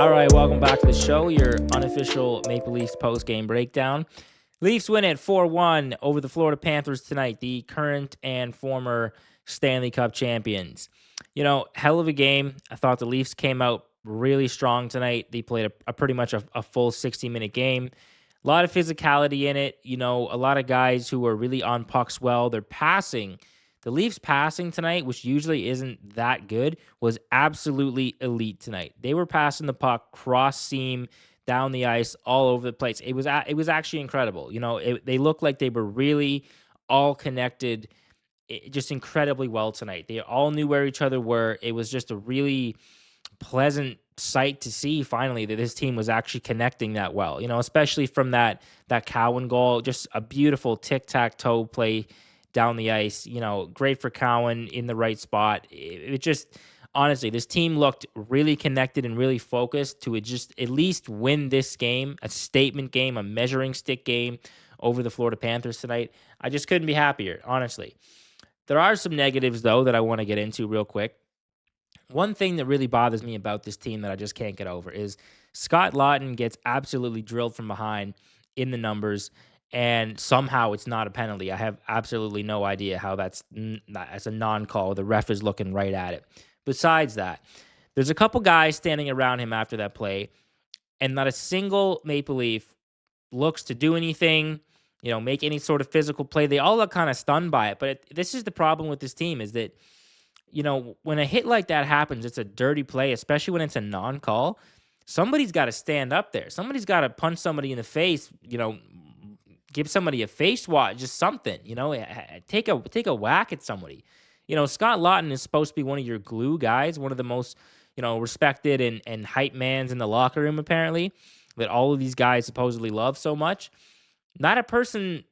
All right, welcome back to the show, your unofficial Maple Leafs post-game breakdown. Leafs win at 4-1 over the Florida Panthers tonight, the current and former Stanley Cup champions. Hell of a game. I thought the Leafs came out really strong tonight. They played a pretty much a full 60-minute game. A lot of physicality in it. A lot of guys who are really on pucks well. They're passing. The Leafs passing tonight, which usually isn't that good, was absolutely elite tonight. They were passing the puck cross seam down the ice all over the place. It was actually incredible. They looked like they were really all connected just incredibly well tonight. They all knew where each other were. It was just a really pleasant sight to see finally that this team was actually connecting that well. Especially from that Cowan goal, just a beautiful tic-tac-toe play down the ice. Great for Cowan in the right spot. It just honestly, this team looked really connected and really focused to just at least win this game, a statement game, a measuring stick game over the Florida Panthers tonight. I just couldn't be happier, honestly. There are some negatives, though, that I want to get into real quick. One thing that really bothers me about this team that I just can't get over is Scott Lawton gets absolutely drilled from behind in the numbers, and somehow it's not a penalty. I have absolutely no idea how that's a non-call. The ref is looking right at it. Besides that, there's a couple guys standing around him after that play, and not a single Maple Leaf looks to do anything, make any sort of physical play. They all look kind of stunned by it. But this is the problem with this team is that, when a hit like that happens, it's a dirty play, especially when it's a non-call. Somebody's got to stand up there. Somebody's got to punch somebody in the face, give somebody a face swat, just something, take a whack at somebody. Scott Lawton is supposed to be one of your glue guys, one of the most, respected and hype mans in the locker room, apparently, that all of these guys supposedly love so much. Not a person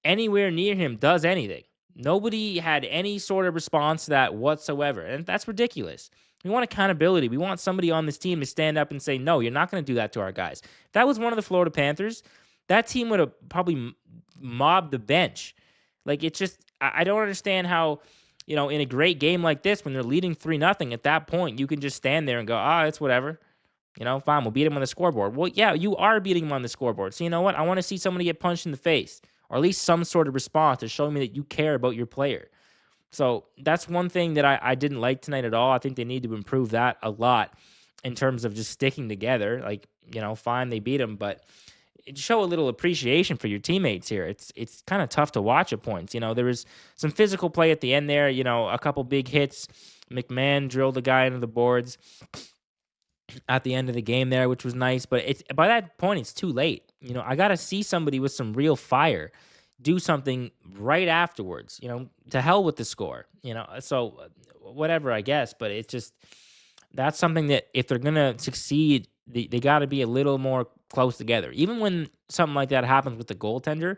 anywhere near him does anything. Nobody had any sort of response to that whatsoever, and that's ridiculous. We want accountability. We want somebody on this team to stand up and say, no, you're not going to do that to our guys. If that was one of the Florida Panthers, that team would have probably mobbed the bench. Like, it's just, I don't understand how, in a great game like this, when they're leading 3-0, at that point, you can just stand there and go, it's whatever. Fine, we'll beat him on the scoreboard. Well, yeah, you are beating him on the scoreboard. So you know what? I want to see somebody get punched in the face, or at least some sort of response to show me that you care about your player. So that's one thing that I didn't like tonight at all. I think they need to improve that a lot in terms of just sticking together. Like, fine, they beat him, but show a little appreciation for your teammates here. It's kind of tough to watch at points. There was some physical play at the end there, a couple big hits. McMahon drilled a guy into the boards at the end of the game there, which was nice, but by that point it's too late. I got to see somebody with some real fire do something right afterwards. To hell with the score. So whatever, I guess, but it's just that's something that if they're going to succeed, they got to be a little more close together. Even when something like that happens with the goaltender,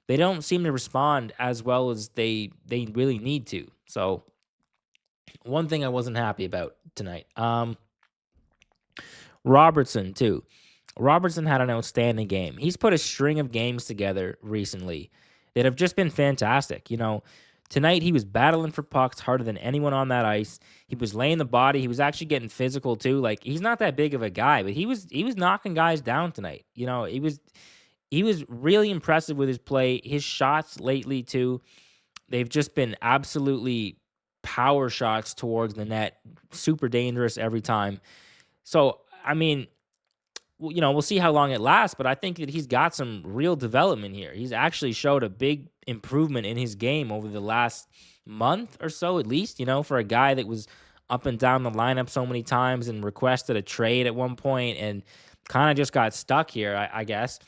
they don't seem to respond as well as they really need to. So one thing I wasn't happy about tonight. Robertson, too. Robertson had an outstanding game. He's put a string of games together recently that have just been fantastic. Tonight he was battling for pucks harder than anyone on that ice. He was laying the body. He was actually getting physical, too. Like, he's not that big of a guy, but he was knocking guys down tonight. He was really impressive with his play. His shots lately, too, they've just been absolutely power shots towards the net. Super dangerous every time. So, I mean, we'll see how long it lasts, but I think that he's got some real development here. He's actually showed a big improvement in his game over the last month or so, at least, for a guy that was up and down the lineup so many times and requested a trade at one point and kind of just got stuck here, I guess.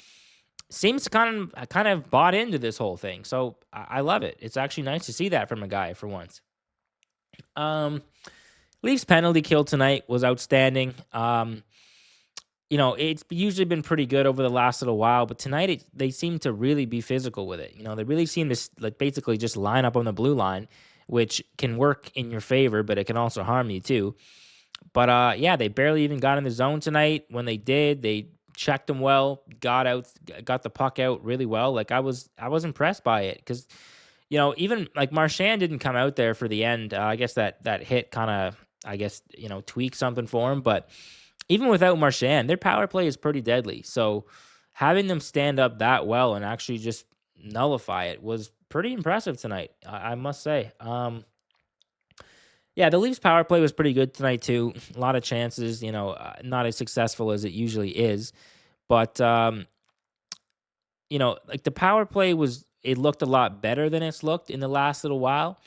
Seems to kind of bought into this whole thing. So I love it. It's actually nice to see that from a guy for once. Leafs penalty kill tonight was outstanding. It's usually been pretty good over the last little while, but tonight they seem to really be physical with it. They really seem to basically just line up on the blue line, which can work in your favor, but it can also harm you too. But yeah, they barely even got in the zone tonight. When they did, they checked them well, got the puck out really well. Like I was impressed by it because even like Marchand didn't come out there for the end. I guess that hit kind of tweaked something for him, but even without Marchand, their power play is pretty deadly. So having them stand up that well and actually just nullify it was pretty impressive tonight. I must say. Yeah, the Leafs power play was pretty good tonight too. A lot of chances, not as successful as it usually is, but like the power play it looked a lot better than it's looked in the last little while.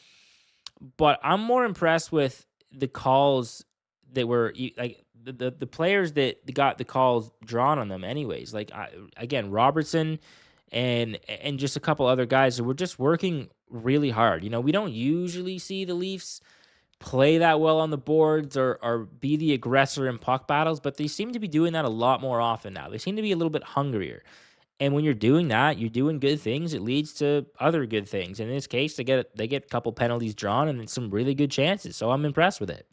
But I'm more impressed with the calls that were like the players that got the calls drawn on them anyways. Like again, Robertson and just a couple other guys who were just working really hard. We don't usually see the Leafs play that well on the boards or be the aggressor in puck battles, but they seem to be doing that a lot more often now. They seem to be a little bit hungrier. And when you're doing that, you're doing good things. It leads to other good things. In this case, they get a couple penalties drawn and some really good chances. So I'm impressed with it.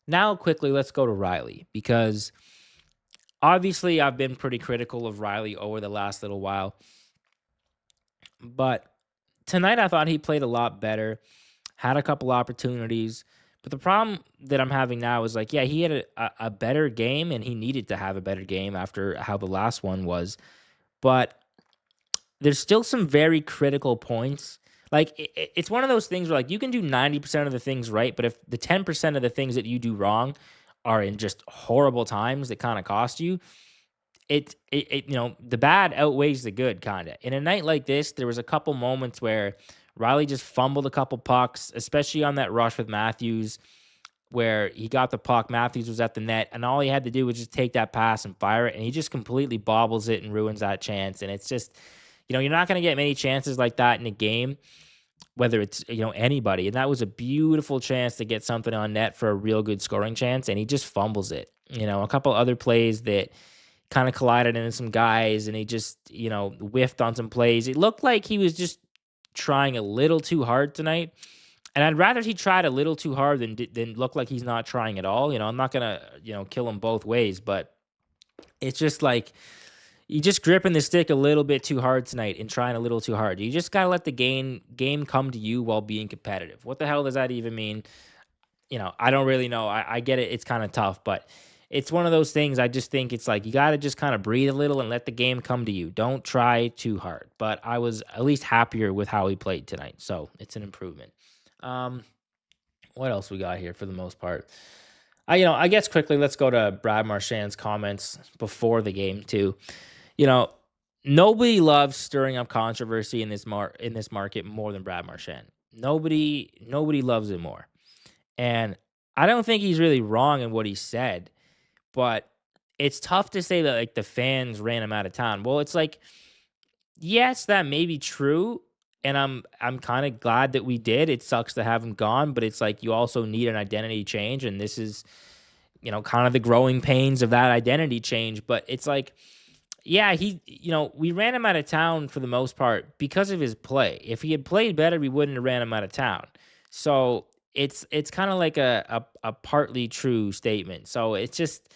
Now, quickly, let's go to Riley because obviously I've been pretty critical of Riley over the last little while. But tonight I thought he played a lot better, had a couple opportunities. But the problem that I'm having now is like, yeah, he had a better game and he needed to have a better game after how the last one was. But there's still some very critical points. Like it's one of those things where like you can do 90% of the things right, but if the 10% of the things that you do wrong are in just horrible times that kind of cost you, the bad outweighs the good kind of. In a night like this, there was a couple moments where Riley just fumbled a couple pucks, especially on that rush with Matthews where he got the puck. Matthews was at the net, and all he had to do was just take that pass and fire it, and he just completely bobbles it and ruins that chance. And it's just, you're not going to get many chances like that in a game, whether it's, anybody. And that was a beautiful chance to get something on net for a real good scoring chance, and he just fumbles it. A couple other plays that kind of collided into some guys, and he just, whiffed on some plays. It looked like he was just trying a little too hard tonight. And I'd rather he tried a little too hard than look like he's not trying at all. I'm not going to, kill him both ways, but it's just like you just gripping the stick a little bit too hard tonight and trying a little too hard. You just got to let the game come to you while being competitive. What the hell does that even mean? I don't really know. I get it. It's kind of tough, but it's one of those things. I just think it's like you got to just kind of breathe a little and let the game come to you. Don't try too hard. But I was at least happier with how he played tonight. So it's an improvement. What else we got here for the most part? I guess quickly, let's go to Brad Marchand's comments before the game too. Nobody loves stirring up controversy in this market more than Brad Marchand. Nobody loves it more. And I don't think he's really wrong in what he said, but it's tough to say that like the fans ran him out of town. Well, it's like, yes, that may be true. And I'm kind of glad that we did. It sucks to have him gone, but it's like you also need an identity change. And this is, kind of the growing pains of that identity change. But it's like, yeah, we ran him out of town for the most part because of his play. If he had played better, we wouldn't have ran him out of town. So it's kind of like a partly true statement. So it's just,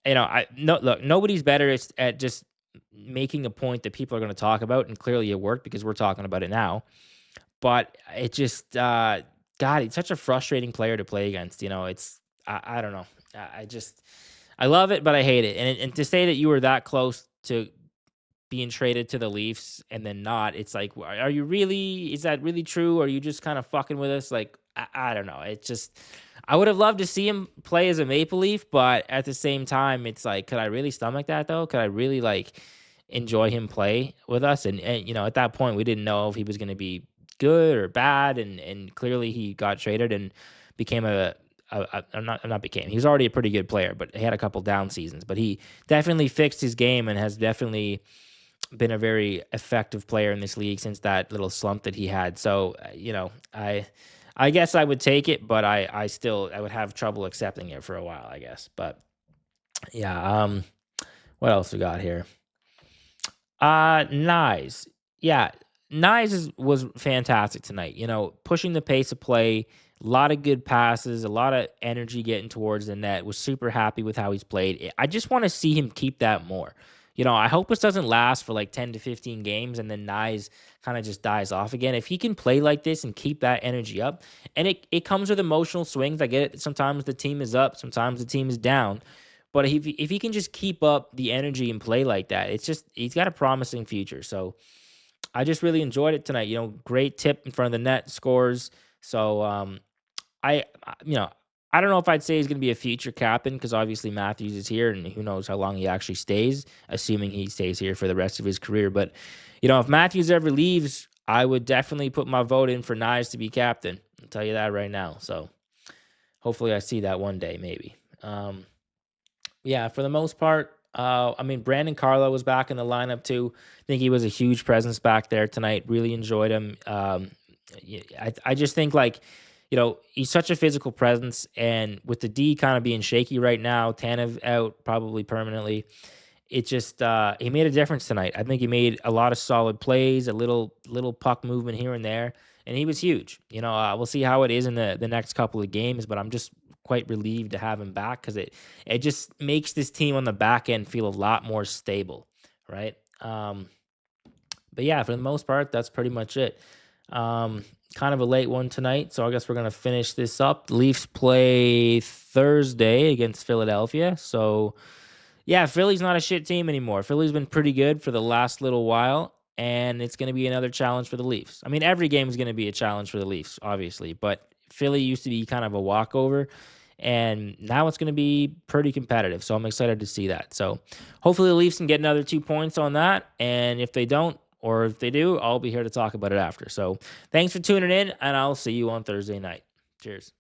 look, nobody's better at just making a point that people are going to talk about, and clearly it worked because we're talking about it now. But it just, God, he's such a frustrating player to play against. I don't know. I love it, but I hate it. And to say that you were that close to being traded to the Leafs and then not, it's like, are you really? Is that really true? Or are you just kind of fucking with us? Like, I don't know. It's just, I would have loved to see him play as a Maple Leaf, but at the same time, it's like, could I really stomach that though? Could I really enjoy him play with us? And at that point, we didn't know if he was going to be good or bad, and clearly he got traded and became he was already a pretty good player, but he had a couple down seasons. But he definitely fixed his game and has definitely been a very effective player in this league since that little slump that he had. So I guess I would take it, but I would have trouble accepting it for a while, I guess. But yeah, what else we got here? Nyes. Yeah, Nyes was fantastic tonight. Pushing the pace of play, a lot of good passes, a lot of energy getting towards the net. Was super happy with how he's played. I just want to see him keep that more. I hope this doesn't last for like 10 to 15 games and then Nyes kind of just dies off again. If he can play like this and keep that energy up, and it comes with emotional swings. I get it. Sometimes the team is up, sometimes the team is down. But if he can just keep up the energy and play like that, he's got a promising future. So I just really enjoyed it tonight. Great tip in front of the net scores. So you know, I don't know if I'd say he's going to be a future captain because obviously Matthews is here, and who knows how long he actually stays, assuming he stays here for the rest of his career. But if Matthews ever leaves, I would definitely put my vote in for Nyes to be captain. I'll tell you that right now. So hopefully I see that one day, maybe. Yeah, for the most part, I mean, Brandon Carlo was back in the lineup too. I think he was a huge presence back there tonight. Really enjoyed him. I just think like, he's such a physical presence, and with the D kind of being shaky right now, Tanev out probably permanently. It just he made a difference tonight. I think he made a lot of solid plays, a little puck movement here and there, and he was huge. We'll see how it is in the next couple of games, but I'm just quite relieved to have him back because it just makes this team on the back end feel a lot more stable, right? But yeah, for the most part, that's pretty much it. Kind of a late one tonight, so I guess we're gonna finish this up. The Leafs play Thursday against Philadelphia, so yeah, Philly's not a shit team anymore. Philly's been pretty good for the last little while, and it's going to be another challenge for the Leafs. I mean, every game is going to be a challenge for the Leafs, obviously, but Philly used to be kind of a walkover, and now it's going to be pretty competitive. So I'm excited to see that. So hopefully the Leafs can get another 2 points on that, and if they don't, or if they do, I'll be here to talk about it after. So thanks for tuning in, and I'll see you on Thursday night. Cheers.